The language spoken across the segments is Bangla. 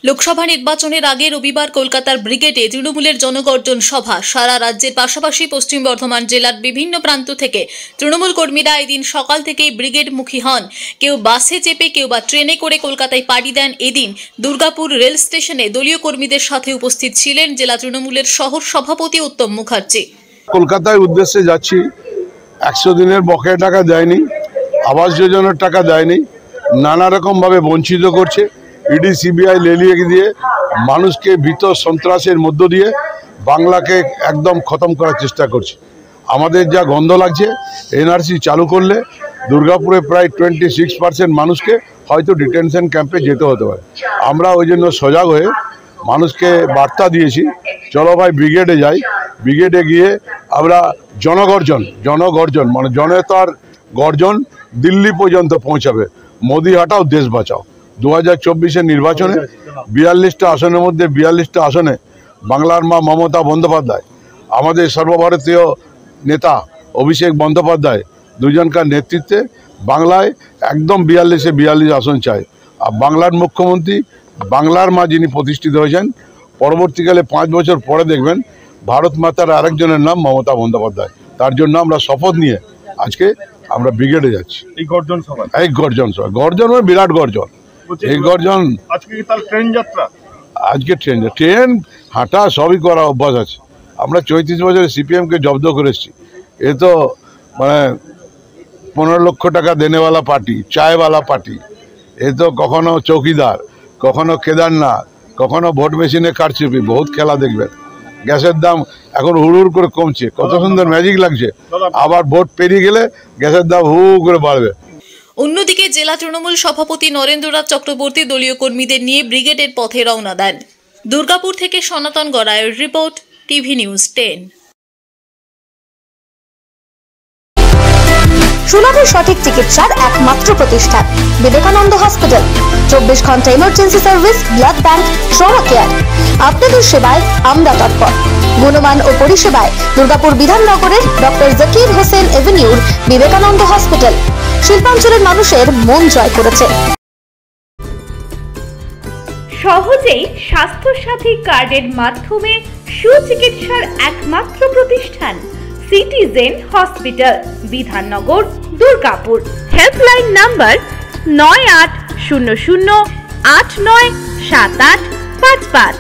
লোকসভা নির্বাচনের আগে রবিবার কলকাতার ব্রিগেডে তৃণমূলের জনগর্জন সভা। সারা রাজ্যের পাশাপাশি পশ্চিম বর্ধমান জেলার বিভিন্ন প্রান্ত থেকে তৃণমূল কর্মীরা এদিন সকাল থেকেই ব্রিগেডমুখী হন। কেউ বাসে চেপে, কেউ বা ট্রেনে করে কলকাতায় পাড়ি দেন। এদিন দুর্গাপুর রেল স্টেশনে দলীয় কর্মীদের সাথে উপস্থিত ছিলেন জেলা তৃণমূলের শহর সভাপতি উত্তম মুখার্জি। কলকাতায় উদ্দেশ্যে যাচ্ছি। 100 দিনের বকেয়া টাকা দেয়নি, আবাস যোজনার টাকা দেয়নি, নানা রকম ভাবে বঞ্চিত করছে। ইডি সিবিআই লেলিয়ে দিয়ে মানুষকে ভীত সন্ত্রাসের মধ্য দিয়ে বাংলাকে একদম খতম করার চেষ্টা করছে। আমাদের যা গন্ধ লাগছে, এনআরসি চালু করলে দুর্গাপুরে প্রায় 26% মানুষকে হয়তো ডিটেনশন ক্যাম্পে যেতে হতে পারে। আমরা ওই জন্য সজাগ হয়ে মানুষকে বার্তা দিয়েছি, চলো ভাই ব্রিগেডে যাই। ব্রিগেডে গিয়ে আমরা জনগর্জন মানে জনতার গর্জন দিল্লি পর্যন্ত পৌঁছাবে। মোদি হাটাও দেশ বাঁচাও। 2024-এর নির্বাচনে 42টা আসনের মধ্যে 42টা আসনে বাংলার মা মমতা বন্দ্যোপাধ্যায়, আমাদের সর্বভারতীয় নেতা অভিষেক বন্দ্যোপাধ্যায় দুজনকার নেতৃত্বে বাংলায় একদম 42-এ 42 আসন চায়। আর বাংলার মুখ্যমন্ত্রী, বাংলার মা যিনি প্রতিষ্ঠিত হয়েছেন, পরবর্তীকালে 5 বছর পরে দেখবেন ভারত মাতার আরেকজনের নাম মমতা বন্দ্যোপাধ্যায়। তার জন্য আমরা শপথ নিয়ে আজকে আমরা ব্রিগেডে যাচ্ছি। এই গর্জন মানে বিরাট গর্জন। এই গর্জন আজকে ট্রেন হাঁটা সবই করা অভ্যাস আছে। আমরা 34 বছরে সিপিএমকে জব্দ করেছি। এ তো মানে 15 লক্ষ টাকা দেনেওয়ালা পার্টি, চায়ওয়ালা পার্টি। এ তো কখনো চৌকিদার, কখনো কেদারনাথ, কখনো ভোট মেশিনে কারচুপি, বহুত খেলা দেখবেন। গ্যাসের দাম এখন হুড় করে কমছে, কত সুন্দর ম্যাজিক লাগছে। আবার ভোট পেরিয়ে গেলে গ্যাসের দাম হু করে বাড়বে। অন্যদিকে জেলা তৃণমূল সভাপতি নরেন্দ্রনাথ চক্রবর্তী দলীয় কর্মীদের নিয়ে ব্রিগেডের পথে রওনা দেন। দুর্গাপুর থেকে সনাতন গড়াইয়ের রিপোর্ট, টিভি নিউজ 10। সুলভ সঠিক চিকিৎসার একমাত্র প্রতিষ্ঠান বিবেকানন্দ হসপিটাল। 24 ঘন্টা emergency service, blood bank, trauma care. আপনাদের সেবায় আমরা তৎপর। গুণমান ও পরিষেবায় দুর্গাপুর বিধাননগরের ডক্টর জাকির হোসেন এভিনিউর বিবেকানন্দ হসপিটাল শিল্পাঞ্চলের মানুষের মন জয় করেছে। সহজেই স্বাস্থ্যসাথী কার্ডের মাধ্যমে সুচিকিৎসার একমাত্র প্রতিষ্ঠান citizen hospital, Bidhannagar, Durgapur. Helpline number 9800897855।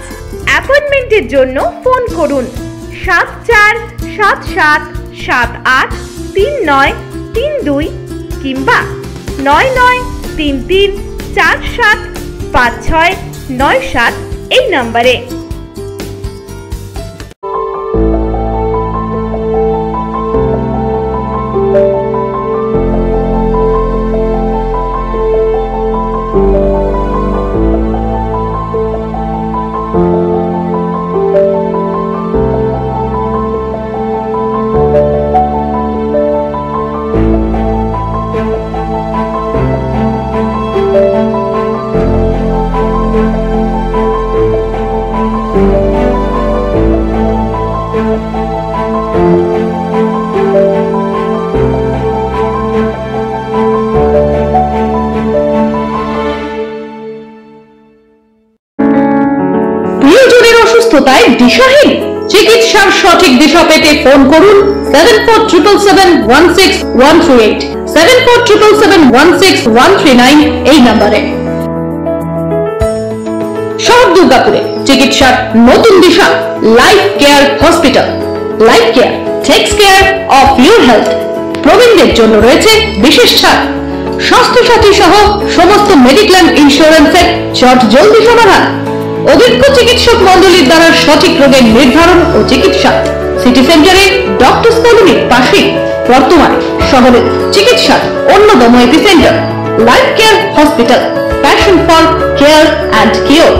অ্যাপয়েন্টমেন্টের জন্য ফোন করুন 7477783932 কিংবা 9933475697 এই নম্বরে। অসুস্থতায় দিশাহীন, চিকিৎসার সঠিক দিশা পেতে ফোন করুন 7477716138, 7477716139 এই নম্বরে। শহর দুর্গাপুরে চিকিৎসার নতুন দিশা life care hospital. Life care takes care of your health. প্রবীণদের জন্য রয়েছে বিশেষ ছাড়। স্বাস্থ্যসাথী সহ সমস্ত মেডিক্লেম ইন্স্যুরেন্সের চট জলদি সমাধান। অভিজ্ঞ চিকিৎসক মন্ডলীর দ্বারা সঠিক রোগের নির্ধারণ ও চিকিৎসা। সিটি সেন্টারে ডক্টরস কলোনির পাশে বর্তমানে শহরের চিকিৎসার অন্যতম epicentre life care hospital. Passion for care and cure.